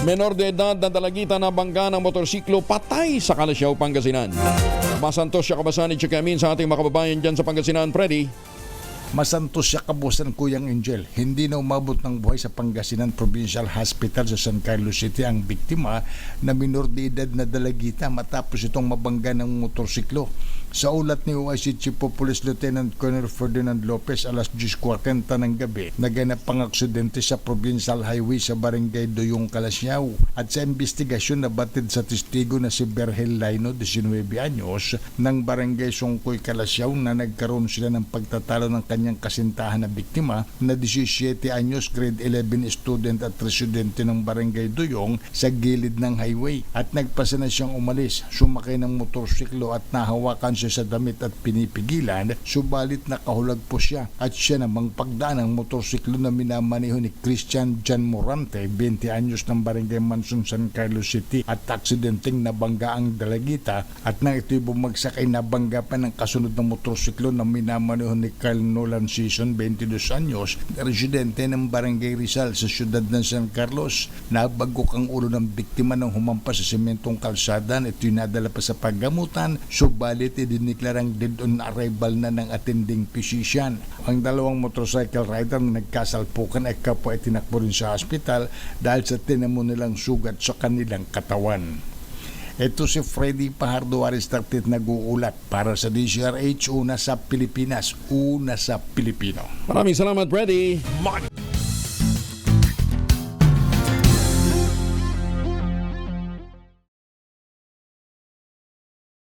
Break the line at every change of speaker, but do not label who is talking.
Menor de edad na dalagita na bangga ng motorsiklo patay sa Kalasyaw, Pangasinan. Masantos siya kabasan ni Chikamin sa ating makababayan dyan sa Pangasinan, Freddy.
Masantos siya kabusan, Kuyang Angel. Hindi na umabot ng buhay sa Pangasinan Provincial Hospital sa San Carlos City ang biktima na minor de edad na dalagita matapos itong mabangga ng motorsiklo. Sa ulat ni OIC Chief of Police Lieutenant Colonel Ferdinand Lopez, alas 10:40 ng gabi, naganap ang aksidente sa Provincial Highway sa Barangay Duyong, Kalasyaw. At sa investigasyon, nabatid sa testigo na si Berhel Laino, 19 anyos, ng Barangay Songkoy, Kalasyaw, na nagkaroon sila ng pagtatalo ng kanyang kasintahan na biktima na 17 anyos, grade 11 student at residente ng Barangay Duyong sa gilid ng highway. At nagpasa na siyang umalis, sumakay ng motorsiklo at nahawakan siya sa damit at pinipigilan, subalit nakahulag po siya at siya namang pagdaan ng motorsiklo na minamaneho ni Christian Jan Morante, 20 anyos ng Barangay Manson, San Carlos City, at aksidenteng nabangga ang dalagita at nang ito'y bumagsak ay nabangga pa ng kasunod ng motorsiklo na minamaneho ni Carl Nolan Season, 22 anyos, residente ng Barangay Rizal sa siyudad ng San Carlos. Nabagok ang ulo ng biktima nang humampas sa sementong kalsada at ito'y nadala pa sa paggamutan, subalit diniklarang dead on arrival na ng attending physician. Ang dalawang motorcycle rider na nagkasalpukan ay kapwa ay tinakbo rin sa hospital dahil sa tinamo nilang sugat sa kanilang katawan. Ito si Freddy Pajardo Aristartet nag-uulat para sa DZRH, una sa Pilipinas, una sa Pilipino.
Maraming salamat, Freddy.